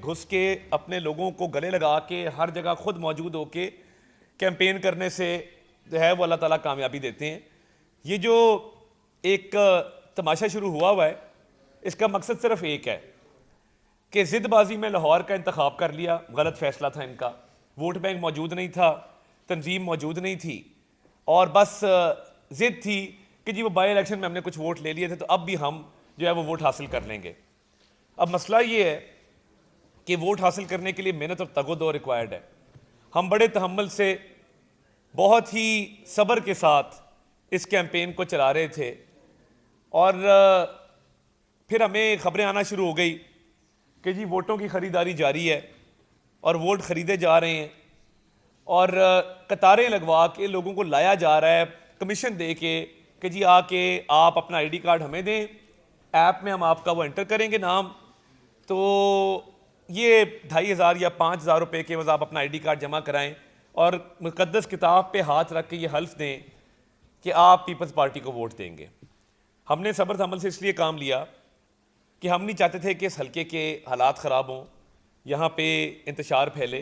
घुस के अपने लोगों को गले लगा के हर जगह खुद मौजूद होके कैंपेन करने से जो है वो अल्लाह ताला कामयाबी देते हैं। ये जो एक तमाशा शुरू हुआ है, इसका मकसद सिर्फ एक है कि ज़िदबाजी में लाहौर का इंतखाब कर लिया, गलत फैसला था इनका। वोट बैंक मौजूद नहीं था, तंजीम मौजूद नहीं थी, और बस ज़िद थी कि जी वो बाई इलेक्शन में हमने कुछ वोट ले लिए थे तो अब भी हम जो है वो वोट हासिल कर लेंगे। अब मसला ये है कि वोट हासिल करने के लिए मेहनत और तगोदो रिक्वायर्ड है। हम बड़े तहम्मुल से, बहुत ही सब्र के साथ इस कैंपेन को चला रहे थे, और फिर हमें खबरें आना शुरू हो गई कि जी वोटों की ख़रीदारी जारी है और वोट ख़रीदे जा रहे हैं, और कतारें लगवा के लोगों को लाया जा रहा है कमीशन दे के कि जी आके आप अपना आईडी कार्ड हमें दें, ऐप में हम आपका वो एंटर करेंगे नाम, तो ये 2500 या 5000 रुपये के आप अपना आईडी कार्ड जमा कराएं और मुक़द्दस किताब पे हाथ रख के ये हल्फ दें कि आप पीपल्स पार्टी को वोट देंगे। हमने सब्र तहम्मुल से इसलिए काम लिया कि हम नहीं चाहते थे कि इस हल्के के हालात ख़राब हों, यहाँ पे इंतशार फैले।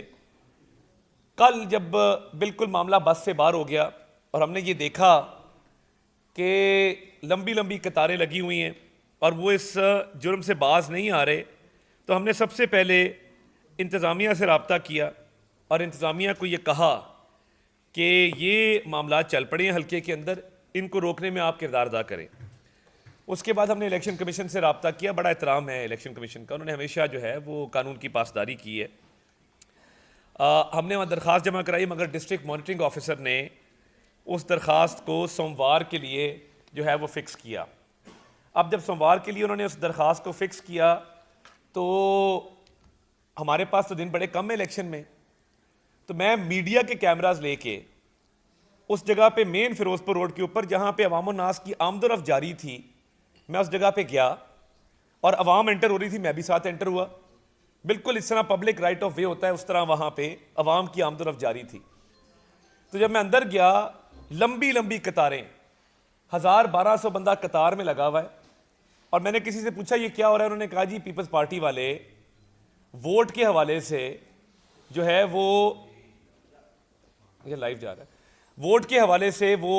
कल जब बिल्कुल मामला बस से बाहर हो गया और हमने ये देखा कि लंबी लंबी कतारें लगी हुई हैं और वो इस जुर्म से बाज नहीं आ रहे, तो हमने सबसे पहले इंतज़ामिया से रब्ता किया और इंतज़ामिया को ये कहा कि ये मामला चल पड़े हैं हल्के के अंदर, इनको रोकने में आप किरदार अदा करें। उसके बाद हमने इलेक्शन कमीशन से रब्ता किया। बड़ा एहतराम है इलेक्शन कमीशन का, उन्होंने हमेशा जो है वो कानून की पासदारी की है। हमने वहाँ दरख्वास्त जमा कराई, मगर डिस्ट्रिक्ट मॉनिटरिंग ऑफिसर ने उस दरख्वास्त को सोमवार के लिए जो है वो फ़िक्स किया। अब जब सोमवार के लिए उन्होंने उस दरख्वास्त को फ़िक्स किया तो हमारे पास तो दिन बड़े कम है इलेक्शन में, तो मैं मीडिया के कैमराज लेके उस जगह पे मेन फिरोजपुर रोड के ऊपर जहाँ पे अवाम नास की आमदोरफ्त जारी थी, मैं उस जगह पे गया और अवाम एंटर हो रही थी, मैं भी साथ एंटर हुआ। बिल्कुल इस तरह पब्लिक राइट ऑफ वे होता है, उस तरह वहाँ पे अवाम की आमदोरफ्त जारी थी। तो जब मैं अंदर गया, लंबी लंबी कतारें, 1000-1200 बंदा कतार में लगा हुआ है, और मैंने किसी से पूछा ये क्या हो रहा है, उन्होंने कहा जी पीपल्स पार्टी वाले वोट के हवाले से जो है वो, ये लाइव जा रहा है, वोट के हवाले से वो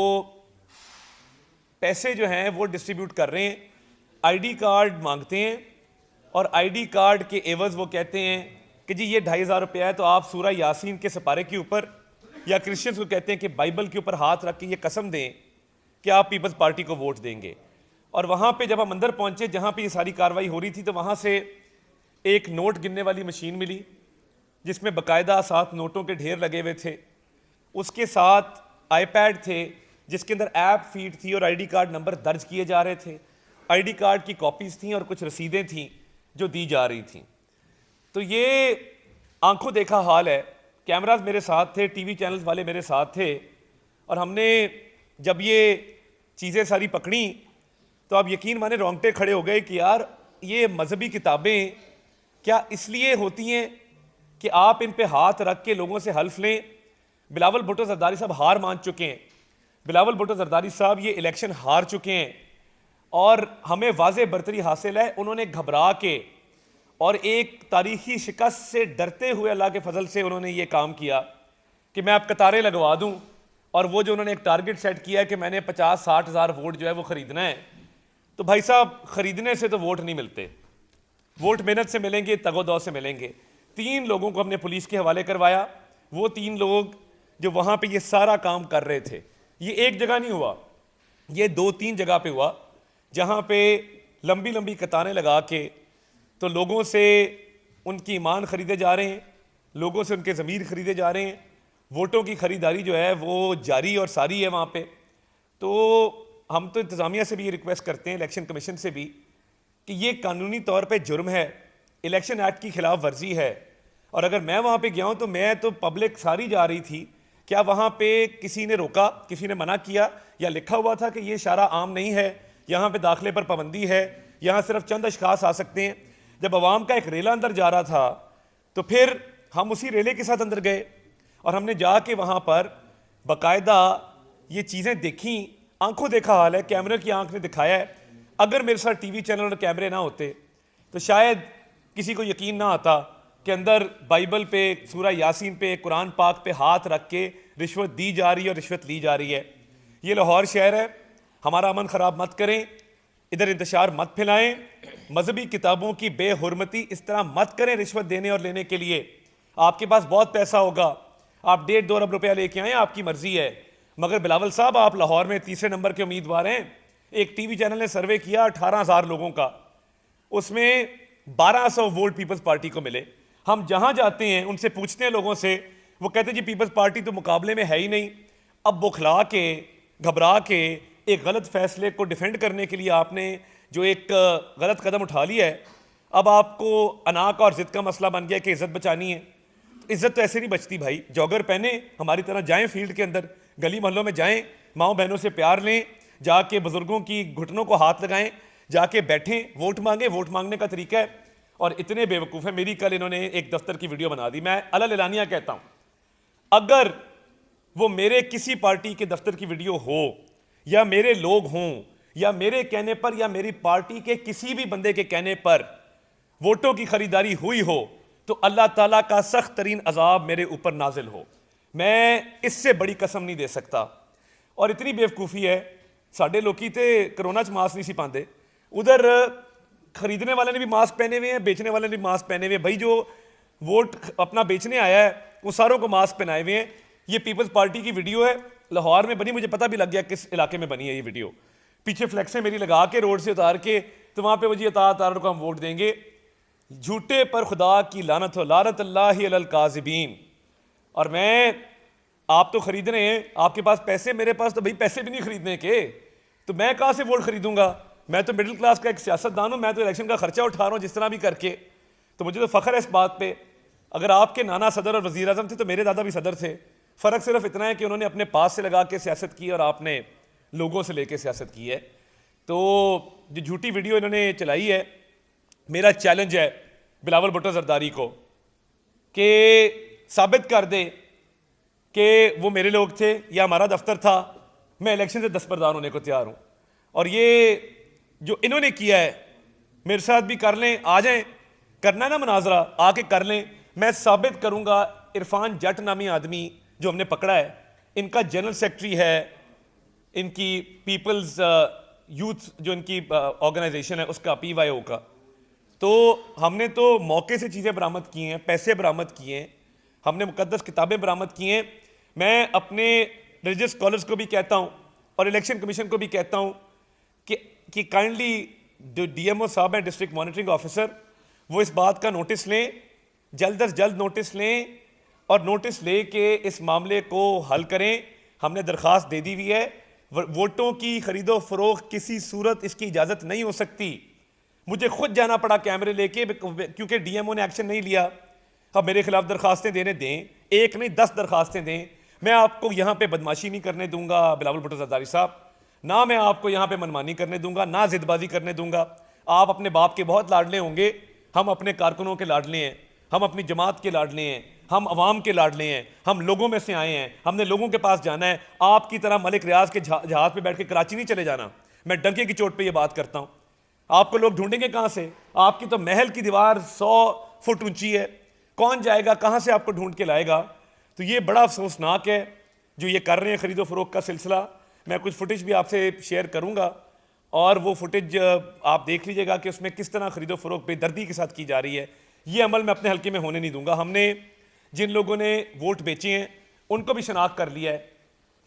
पैसे जो हैं वो डिस्ट्रीब्यूट कर रहे हैं, आईडी कार्ड मांगते हैं, और आईडी कार्ड के एवज वो कहते हैं कि जी ये 2500 रुपया है तो आप सूरह यासीन के सिपारे के ऊपर, या क्रिश्चियंस को कहते हैं कि बाइबल के ऊपर हाथ रख के ये कसम दें कि आप पीपल्स पार्टी को वोट देंगे। और वहाँ पे जब हम अंदर पहुँचे जहाँ पे ये सारी कार्रवाई हो रही थी, तो वहाँ से एक नोट गिनने वाली मशीन मिली जिसमें बाकायदा 7 नोटों के ढेर लगे हुए थे, उसके साथ आईपैड थे जिसके अंदर ऐप फीड थी और आईडी कार्ड नंबर दर्ज किए जा रहे थे, आईडी कार्ड की कॉपीज़ थीं और कुछ रसीदें थीं जो दी जा रही थीं। तो ये आंखों देखा हाल है, कैमराज मेरे साथ थे, टीवी चैनल्स वाले मेरे साथ थे, और हमने जब ये चीज़ें सारी पकड़ी तो आप यकीन माने रोंगटे खड़े हो गए कि यार ये मजहबी किताबें क्या इसलिए होती हैं कि आप इन पे हाथ रख के लोगों से हल्फ लें। बिलावल भुट्टो जरदारी साहब हार मान चुके हैं, बिलावल भुट्टो जरदारी साहब ये इलेक्शन हार चुके हैं, और हमें वाज़े बरतरी हासिल है। उन्होंने घबरा के और एक तारीखी शिकस्त से डरते हुए अल्लाह के फजल से उन्होंने ये काम किया कि मैं अब कतारें लगवा दूं, और वो जो उन्होंने एक टारगेट सेट किया है कि मैंने 50-60 हज़ार वोट जो है वो ख़रीदना है, तो भाई साहब ख़रीदने से तो वोट नहीं मिलते, वोट मेहनत से मिलेंगे, तगोदौ से मिलेंगे। 3 लोगों को हमने पुलिस के हवाले करवाया। वो 3 लोग जो वहाँ पे ये सारा काम कर रहे थे, ये एक जगह नहीं हुआ, ये 2-3 जगह पे हुआ, जहाँ पे लंबी लंबी कतारें लगा के तो लोगों से उनकी ईमान ख़रीदे जा रहे हैं, लोगों से उनके ज़मीर ख़रीदे जा रहे हैं। वोटों की ख़रीदारी जो है वो जारी और सारी है वहाँ पे। तो हम तो इंतज़ामिया से भी ये रिक्वेस्ट करते हैं, इलेक्शन कमीशन से भी, कि ये कानूनी तौर पे जुर्म है, इलेक्शन एक्ट की खिलाफ वर्जी है। और अगर मैं वहाँ पे गया हूँ तो मैं तो पब्लिक सारी जा रही थी, क्या वहाँ पे किसी ने रोका, किसी ने मना किया, या लिखा हुआ था कि ये इशारा आम नहीं है, यहाँ पे दाखिले पर पाबंदी है, यहाँ सिर्फ चंद अशखास आ सकते हैं। जब अवाम का एक रेला अंदर जा रहा था तो फिर हम उसी रेले के साथ अंदर गए और हमने जाके वहाँ पर बाकायदा ये चीज़ें देखी, आंखों देखा हाल है, कैमरे की आंख ने दिखाया है। अगर मेरे साथ टीवी चैनल और कैमरे ना होते तो शायद किसी को यकीन ना आता के अंदर बाइबल पे, सूरा यासीन पे, कुरान पाक पे हाथ रख के रिश्वत दी जा रही है और रिश्वत ली जा रही है। ये लाहौर शहर है, हमारा अमन ख़राब मत करें, इधर इंतशार मत फैलाएं, मजहबी किताबों की बेहुरमती इस तरह मत करें रिश्वत देने और लेने के लिए। आपके पास बहुत पैसा होगा, आप 1.5-2 अरब रुपया लेके आए, आपकी मर्जी है, मगर बिलावल साहब आप लाहौर में तीसरे नंबर के उम्मीदवार हैं। एक टीवी चैनल ने सर्वे किया 18,000 लोगों का, उसमें 1200 वोट पीपल्स पार्टी को मिले। हम जहां जाते हैं उनसे पूछते हैं लोगों से, वो कहते हैं जी पीपल्स पार्टी तो मुकाबले में है ही नहीं। अब बुखला के, घबरा के एक गलत फैसले को डिफेंड करने के लिए आपने जो एक गलत कदम उठा लिया है, अब आपको अना का और जिद का मसला बन गया कि इज्जत बचानी है। इज्जत तो ऐसे नहीं बचती भाई, जॉगर पहने हमारी तरह जाएं फील्ड के अंदर, गली मोहल्लों में जाएं, माओ बहनों से प्यार लें, जाके बुजुर्गों की घुटनों को हाथ लगाएं, जाके बैठें, वोट मांगे। वोट मांगने का तरीका है। और इतने बेवकूफ़ हैं, मेरी कल इन्होंने एक दफ्तर की वीडियो बना दी। मैं अलल एलानिया कहता हूं, अगर वो मेरे किसी पार्टी के दफ्तर की वीडियो हो या मेरे लोग हों या मेरे कहने पर या मेरी पार्टी के किसी भी बंदे के कहने पर वोटों की खरीदारी हुई हो, तो अल्लाह ताला का सख्त तरीन अजाब मेरे ऊपर नाजिल हो। मैं इससे बड़ी कसम नहीं दे सकता। और इतनी बेवकूफ़ी है, साढ़े लोग तो करोना च मास्क नहीं सी पाते, उधर खरीदने वाले ने भी मास्क पहने हुए हैं, बेचने वाले ने भी मास्क पहने हुए हैं। भाई जो वोट अपना बेचने आया है वो सारों को मास्क पहनाए हुए हैं। ये पीपल्स पार्टी की वीडियो है, लाहौर में बनी, मुझे पता भी लग गया किस इलाके में बनी है ये वीडियो। पीछे फ्लैक्सें मेरी लगा के रोड से उतार के, तो वहाँ पे वो जी अतार को हम वोट देंगे। झूठे पर खुदा की लानत हो, लानत अल्लाह अलल काज़िबीन। और मैं, आप तो खरीद रहे हैं, आपके पास पैसे, मेरे पास तो भाई पैसे भी नहीं खरीदने के, तो मैं कहाँ से वोट खरीदूंगा? मैं तो मिडिल क्लास का एक सियासतदान हूँ, मैं तो इलेक्शन का खर्चा उठा रहा हूँ जिस तरह भी करके। तो मुझे तो फ़ख्र है इस बात पे। अगर आपके नाना सदर और वज़ीर आज़म थे तो मेरे दादा भी सदर थे। फ़र्क सिर्फ इतना है कि उन्होंने अपने पास से लगा के सियासत की और आपने लोगों से लेके सियासत की है। तो जो झूठी वीडियो इन्होंने चलाई है, मेरा चैलेंज है बिलावल भुट्टो जरदारी को कि साबित कर दे कि वो मेरे लोग थे या हमारा दफ्तर था। मैं इलेक्शन से दस्तबरदार होने को तैयार हूँ। और ये जो इन्होंने किया है, मेरे साथ भी कर लें, आ जाएं, करना है ना मुनाजरा, आके कर लें। मैं साबित करूंगा, इरफान जट नामी आदमी जो हमने पकड़ा है, इनका जनरल सेक्रेटरी है, इनकी पीपल्स यूथ जो इनकी ऑर्गेनाइजेशन है उसका, PYO का। तो हमने तो मौके से चीज़ें बरामद की हैं, पैसे बरामद किए हैं, हमने मुकद्दस किताबें बरामद की हैं। मैं अपने रिलीजियस स्कॉलर्स को भी कहता हूँ और इलेक्शन कमीशन को भी कहता हूँ कि काइंडली जो DMO साहब हैं, डिस्ट्रिक्ट मॉनिटरिंग ऑफिसर, वो इस बात का नोटिस लें, जल्द अज जल्द नोटिस लें और नोटिस ले के इस मामले को हल करें। हमने दरख्वास्त दे दी हुई है। वोटों की खरीदो फरोख्त किसी सूरत इसकी इजाज़त नहीं हो सकती। मुझे खुद जाना पड़ा कैमरे लेके, क्योंकि DMO ने एक्शन नहीं लिया। अब मेरे खिलाफ दरखास्तें देने दें, एक नहीं 10 दरखास्तें दें, मैं आपको यहाँ पे बदमाशी नहीं करने दूंगा बिलावल भुट्टो जरदारी साहब, ना मैं आपको यहाँ पे मनमानी करने दूंगा, ना जिदबाजी करने दूंगा। आप अपने बाप के बहुत लाडले होंगे, हम अपने कारकुनों के लाडले हैं, हम अपनी जमात के लाडले हैं, हम अवाम के लाडले हैं, हम लोगों में से आए हैं, हमने लोगों के पास जाना है। आपकी तरह मलिक रियाज के जहाज पे बैठ के कराची नहीं चले जाना। मैं डंके की चोट पे ये बात करता हूँ। आपको लोग ढूंढेंगे कहाँ से? आपकी तो महल की दीवार 100 फुट ऊंची है, कौन जाएगा, कहाँ से आपको ढूंढ के लाएगा? तो ये बड़ा अफसोसनाक है जो ये कर रहे हैं खरीदो फरोख्त का सिलसिला। मैं कुछ फुटेज भी आपसे शेयर करूँगा और वो फुटेज आप देख लीजिएगा कि उसमें किस तरह खरीदो फरोख्त बेदर्दी के साथ की जा रही है। ये अमल मैं अपने हल्के में होने नहीं दूंगा। हमने जिन लोगों ने वोट बेचे हैं उनको भी शनाख्त कर लिया है।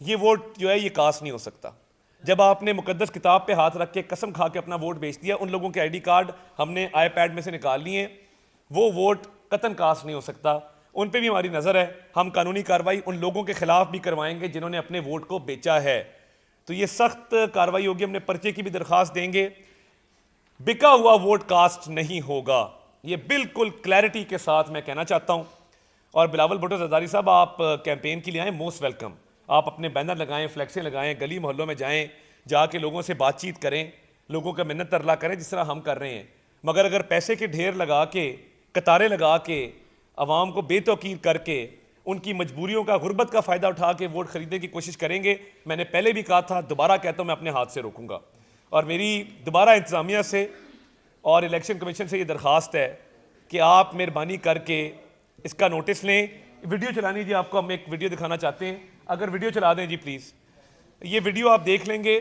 ये वोट जो है ये कास्ट नहीं हो सकता। जब आपने मुकद्दस किताब पे हाथ रख के कसम खा के अपना वोट बेच दिया, उन लोगों के ID कार्ड हमने iPad में से निकाल लिए हैं, वो वोट कतन कास्ट नहीं हो सकता। उन पे भी हमारी नज़र है। हम कानूनी कार्रवाई उन लोगों के खिलाफ भी करवाएंगे जिन्होंने अपने वोट को बेचा है। तो ये सख्त कार्रवाई होगी। हमने पर्चे की भी दरख्वास्त देंगे। बिका हुआ वोट कास्ट नहीं होगा, ये बिल्कुल क्लैरिटी के साथ मैं कहना चाहता हूँ। और बिलावल भुट्टो जरदारी साहब, आप कैंपेन के लिए आएँ, मोस्ट वेलकम। आप अपने बैनर लगाएं, फ्लैक्सें लगाएं, गली मोहल्लों में जाएं, जाके लोगों से बातचीत करें, लोगों का मिन्नत तरला करें जिस तरह हम कर रहे हैं। मगर अगर पैसे के ढेर लगा के, कतारें लगा के, अवाम को बेतौकीर करके, उनकी मजबूरियों का, गुर्बत का फ़ायदा उठा के वोट खरीदने की कोशिश करेंगे, मैंने पहले भी कहा था, दोबारा कहता हूँ, मैं अपने हाथ से रोकूंगा। और मेरी दोबारा इंतज़ामिया से और इलेक्शन कमीशन से ये दरख्वास्त है कि आप मेहरबानी करके इसका नोटिस लें। वीडियो चलानी जी, आपको हम एक वीडियो दिखाना चाहते हैं, अगर वीडियो चला दें जी प्लीज़। ये वीडियो आप देख लेंगे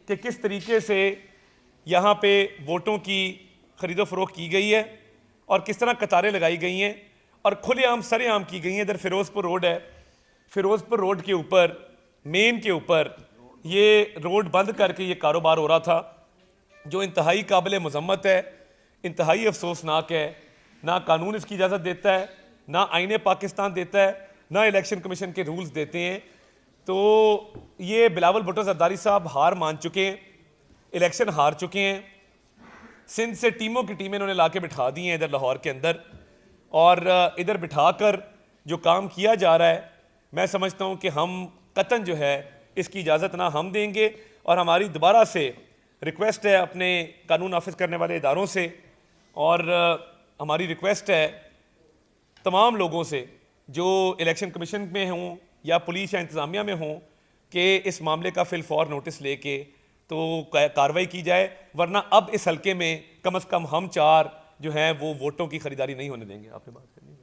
कि किस तरीके से यहाँ पे वोटों की खरीदो फरोख्त की गई है और किस तरह कतारें लगाई गई हैं और खुलेआम सरेआम की गई हैं। इधर फिरोज़पुर रोड है, फिरोज़पुर रोड के ऊपर, मेन के ऊपर ये रोड बंद करके ये कारोबार हो रहा था, जो इंतहाई काबिल मजम्मत है, इंतहाई अफसोसनाक है। ना कानून इसकी इजाज़त देता है, ना आईने पाकिस्तान देता है, ना इलेक्शन कमीशन के रूल्स देते हैं। तो ये बिलावल भुट्टो जरदारी साहब हार मान चुके हैं, इलेक्शन हार चुके हैं। सिंध से टीमों की टीमें इन्होंने ला के बिठा दी हैं इधर लाहौर के अंदर, और इधर बिठाकर जो काम किया जा रहा है, मैं समझता हूँ कि हम कतन जो है इसकी इजाज़त ना हम देंगे। और हमारी दोबारा से रिक्वेस्ट है अपने कानून नाफिज करने वाले इदारों से, और हमारी रिक्वेस्ट है तमाम लोगों से जो इलेक्शन कमीशन में हों या पुलिस या इंतज़ामिया में हों कि इस मामले का फिलफौर नोटिस लेके तो कार्रवाई की जाए, वरना अब इस हल्के में कम से कम हम 4 जो हैं वो वोटों की खरीदारी नहीं होने देंगे। आपने बात करनी है।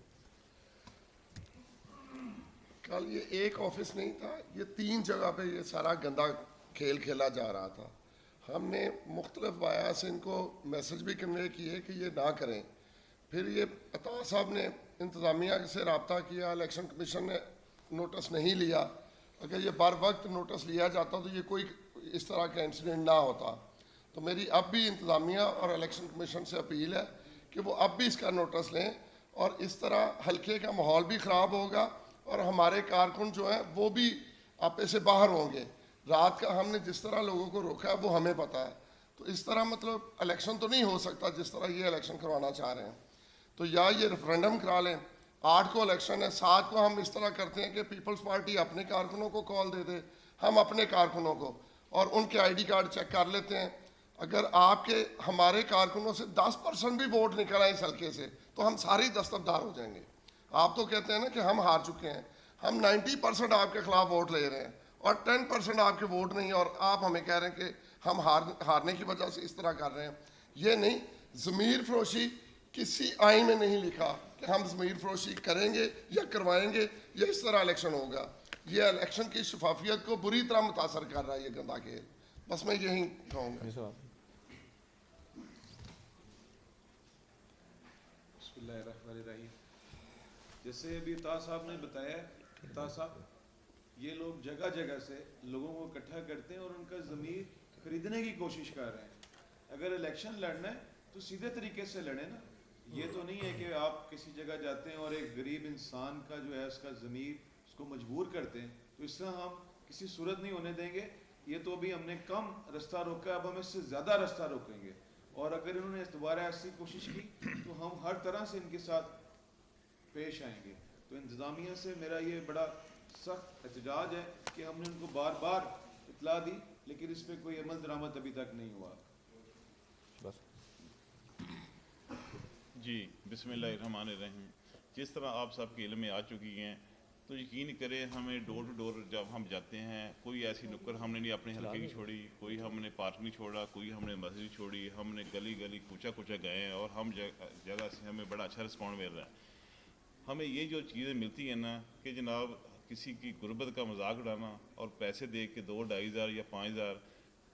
कल ये एक ऑफिस नहीं था, ये 3 जगह पे ये सारा गंदा खेल खेला जा रहा था। हमने मुख्तलिफ वाया से इनको मैसेज भी कन्वे किए कि ये ना करें। फिर ये अता साहब ने इंतज़ामिया से रब्ता किया, इलेक्शन कमीशन ने नोटिस नहीं लिया। अगर ये बर वक्त नोटिस लिया जाता तो ये कोई इस तरह का इंसिडेंट ना होता। तो मेरी अब भी इंतज़ामिया और इलेक्शन कमीशन से अपील है कि वो अब भी इसका नोटिस लें, और इस तरह हल्के का माहौल भी ख़राब होगा और हमारे कारकुन जो हैं वो भी आपे से बाहर होंगे। रात का हमने जिस तरह लोगों को रोका है वो हमें पता है। तो इस तरह मतलब इलेक्शन तो नहीं हो सकता जिस तरह ये इलेक्शन करवाना चाह रहे हैं। तो या ये रेफरेंडम करा लें, 8 को इलेक्शन है, 7 को हम इस तरह करते हैं कि पीपल्स पार्टी अपने कारकुनों को कॉल दे दे, हम अपने कारकुनों को, और उनके ID कार्ड चेक कर लेते हैं। अगर आपके हमारे कारकुनों से 10% भी वोट निकल आए इस हल्के से तो हम सारे दस्तबदार हो जाएंगे। आप तो कहते हैं ना कि हम हार चुके हैं, हम 90% आपके खिलाफ वोट ले रहे हैं और 10% आपके वोट नहीं, और आप हमें कह रहे हैं कि हम हारने की वजह से इस तरह कर रहे हैं। ये नहीं, ज़मीर फरोशी किसी आइन में नहीं लिखा कि हम ज़मीर फरोशी करेंगे या करवाएंगे या इस तरह इलेक्शन होगा। ये इलेक्शन की शफाफियत को बुरी तरह मुतासर कर रहा है ये गंदा खेल। बस मैं यही कहूँगा। जैसे अभी ताज साहब ने बताया, ताज साहब, ये लोग जगह जगह से लोगों को इकट्ठा करते हैं और उनका ज़मीर खरीदने की कोशिश कर रहे हैं। अगर इलेक्शन लड़ना है तो सीधे तरीके से लड़े ना। ये तो नहीं है कि आप किसी जगह जाते हैं और एक गरीब इंसान का जो है उसका ज़मीर उसको मजबूर करते हैं। तो इस तरह हम किसी सूरत नहीं होने देंगे। ये तो अभी हमने कम रास्ता रोका, अब हम इससे ज़्यादा रास्ता रोकेंगे। और अगर इन्होंने दोबारा ऐसी कोशिश की तो हम हर तरह से इनके साथ पेश आएंगे। तो इंतज़ामिया से मेरा ये बड़ा सख्त एहतजाज है कि हमने उनको बार बार इतला दी, लेकिन इस पर कोई अमल दरामद अभी तक नहीं हुआ। बस जी, बिस्मिल्लाहिर्रहमानिर्रहीम। जिस तरह आप सबके इल्म में आ चुकी हैं, तो यकीन करें हमें डोर टू डोर जब हम जाते हैं, कोई ऐसी नुक्कड़ हमने नहीं अपने हल्के की छोड़ी, कोई हमने पार्क नहीं छोड़ा, कोई हमने मस्जिद छोड़ी, हमने गली गली कूचा कूचा गए हैं और हम जगह से हमें बड़ा अच्छा रिस्पॉन्ड मिल रहा है। हमें ये जो चीज़ें मिलती हैं ना कि जनाब किसी की गुर्बत का मजाक उड़ाना और पैसे दे के 2-2.5 हज़ार या 5 हज़ार,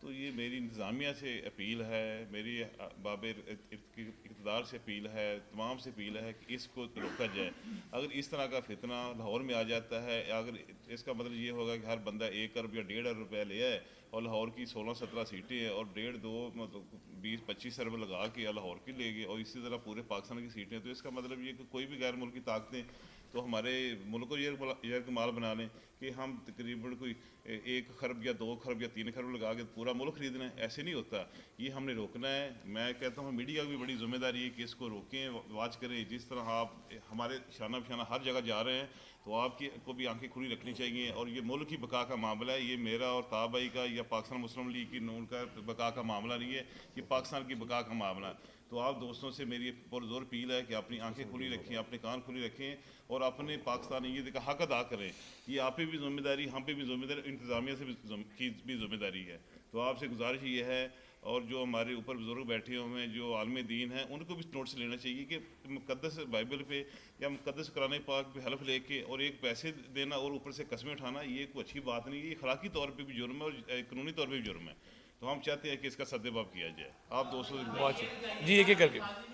तो ये मेरी इंतज़ामिया से अपील है, मेरी बाब इक़्तिदार से अपील है, तमाम से अपील है कि इसको रोका जाए। अगर इस तरह का फितना लाहौर में आ जाता है, अगर इसका मतलब ये होगा कि हर बंदा 1 अरब या 1.5 अरब रुपया ले आए और लाहौर की 16-17 सीटें हैं और 1.5-2 मतलब 20-25 अरब लगा के लाहौर की ले गए और इसी तरह पूरे पाकिस्तान की सीटें, तो इसका मतलब ये कि कोई भी गैर मुल्की ताकतें तो हमारे मुल्क को यरगमाल बना लें कि हम तकरीबन कोई 1 खरब या 2 खरब या 3 खरब लगा के पूरा मुल्क खरीदना है। ऐसे नहीं होता, ये हमने रोकना है। मैं कहता हूँ मीडिया की भी बड़ी जिम्मेदारी है कि इसको रोकें, वॉच करें। जिस तरह आप हमारे शाना बशाना हर जगह जा रहे हैं तो आपकी को भी आंखें खुली रखनी चाहिए। और ये मुल्क की बका का मामला है, ये मेरा और ताबाई का या पाकिस्तान मुस्लिम लीग की नून का बका का मामला नहीं है, ये पाकिस्तान की बका का मामला है। तो आप दोस्तों से मेरी पुरजोर अपील है कि अपनी आंखें खुली रखें, अपने कान खुली रखें और अपने पाकिस्तानियत का हक अदा करें। ये आप पे भी जिम्मेदारी, हम पे भी जिम्मेदारी, इंतज़ामिया से भी जिम्मेदारी है। तो आपसे गुजारिश ये है और जो हमारे ऊपर बुजुर्ग बैठे हुए हैं जो आलम दीन हैं उनको भी नोट्स लेना चाहिए कि मुकद्दस बाइबल पे या मुकद्दस कुरान पाक पे हल्फ लेके और एक पैसे देना और ऊपर से कस्में उठाना ये कोई अच्छी बात नहीं है, ये अखलाकी तौर पे भी जुर्म है और कानूनी तौर पे भी जुर्म है। तो हम चाहते हैं कि इसका सद्देबाब किया जाए। आप दोस्तों जी एक एक करके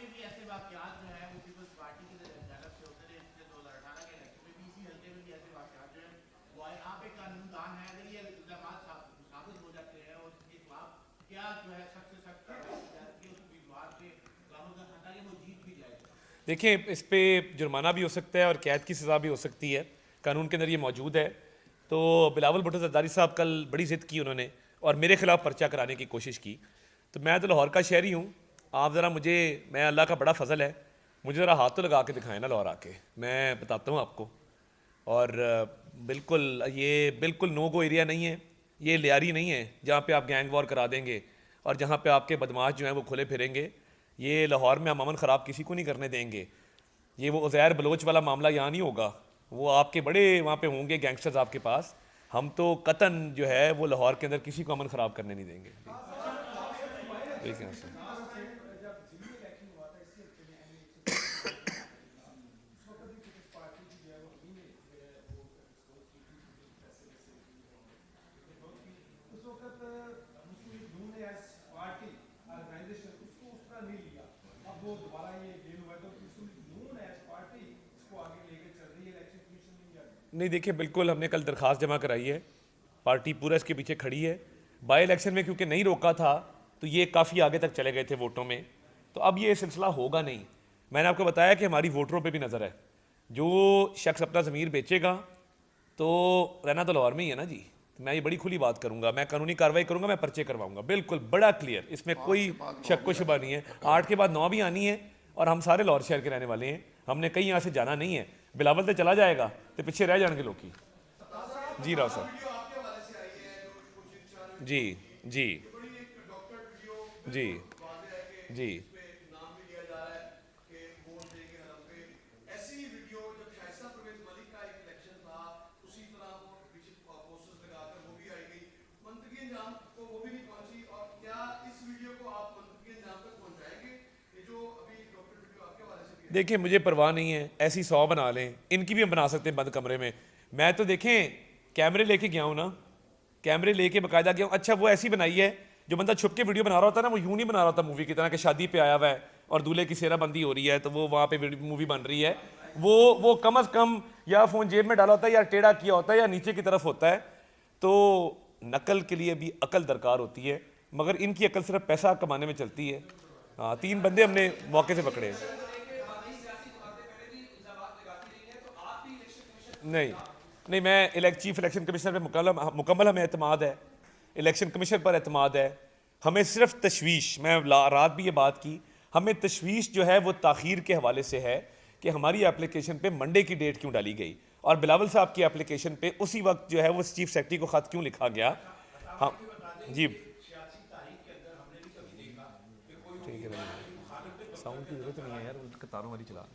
देखिए, इस पे जुर्माना भी हो सकता है और कैद की सज़ा भी हो सकती है, कानून के अंदर ये मौजूद है। तो बिलावल भुट्टो ज़रदारी साहब कल बड़ी ज़िद की उन्होंने और मेरे ख़िलाफ़ पर्चा कराने की कोशिश की। तो मैं तो लाहौर का शहरी हूँ, आप ज़रा मुझे, मैं अल्लाह का बड़ा फजल है, मुझे ज़रा हाथ तो लगा के दिखाएं ना लाहौर आके, मैं बताता हूँ आपको। और बिल्कुल ये बिल्कुल नो गो एरिया नहीं है, ये लियारी नहीं है जहाँ पे आप गैंग वॉर करा देंगे और जहाँ पे आपके बदमाश जो हैं वो खुले फिरेंगे। ये लाहौर में हम अमन ख़राब किसी को नहीं करने देंगे। ये वो उज़ैर बलोच वाला मामला यहाँ नहीं होगा, वो आपके बड़े वहाँ पे होंगे गैंगस्टर्स आपके पास। हम तो कतन जो है वो लाहौर के अंदर किसी को अमन ख़राब करने नहीं देंगे। देखिए नहीं, देखिए बिल्कुल हमने कल दरख्वास्त जमा कराई है, पार्टी पूरा इसके पीछे खड़ी है। बाई इलेक्शन में क्योंकि नहीं रोका था तो ये काफ़ी आगे तक चले गए थे वोटों में, तो अब ये सिलसिला होगा नहीं। मैंने आपको बताया कि हमारी वोटरों पे भी नज़र है, जो शख्स अपना ज़मीर बेचेगा तो रहना तो लाहौर में ही है ना जी। तो मैं ये बड़ी खुली बात करूंगा, मैं कानूनी कार्रवाई करूंगा, मैं पर्चे करवाऊंगा, बिल्कुल बड़ा क्लियर, इसमें कोई शक व शुबा नहीं है। 8 के बाद 9 भी आनी है और हम सारे लाहौर शहर के रहने वाले हैं, हमने कहीं यहाँ से जाना नहीं है। बिलावल तो चला जाएगा तो पीछे रह जाएंगे लोग की। जी राव साहब, जी जी जी जी देखिए, मुझे परवाह नहीं है, ऐसी 100 बना लें, इनकी भी हम बना सकते हैं बंद कमरे में। मैं तो देखें कैमरे लेके गया हूँ ना, कैमरे लेके बाकायदा गया हूँ। अच्छा, वो ऐसी बनाई है जो बंदा छुप के वीडियो बना रहा होता है ना, वो यूं नहीं बना रहा होता मूवी की तरह कि शादी पे आया हुआ है और दूल्हे की सेराबंदी हो रही है तो वो वहाँ पे मूवी बन रही है। वो कम अज़ कम या फ़ोन जेब में डाला होता है या टेढ़ा किया होता है या नीचे की तरफ होता है। तो नकल के लिए भी अकल दरकार होती है, मगर इनकी अकल सिर्फ पैसा कमाने में चलती है। हाँ, 3 बंदे हमने मौके से पकड़े। नहीं नहीं, मैं चीफ इलेक्शन कमिश्नर पे मुकम्मल हमें एतमाद है, इलेक्शन कमीशन पर एतमाद है। हमें सिर्फ तशवीश, मैं रात भी ये बात की, हमें तशवीश जो है वो ताख़ीर के हवाले से है कि हमारी एप्लीकेशन पे मंडे की डेट क्यों डाली गई और बिलावल साहब की एप्लीकेशन पे उसी वक्त जो है वो चीफ सेक्रेटरी को ख़त क्यों लिखा गया। हाँ जी, ठीक है, साउंड की जरूरत नहीं है यार, तारों वाली चला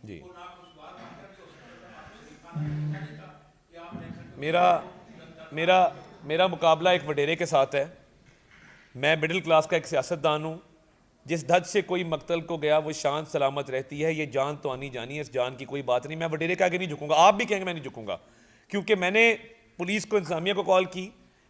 जी। मेरा मुकाबला एक वडेरे के साथ है। मैं मिडिल क्लास का एक सियासतदान हूँ। जिस धज से कोई मकतल को गया वो शान सलामत रहती है, ये जान तो आनी जानी है, इस जान की कोई बात नहीं। मैं वडेरे के आगे नहीं झुकूंगा, आप भी कहेंगे मैं नहीं झुकूंगा, क्योंकि मैंने पुलिस को, इंतजामिया को कॉल की,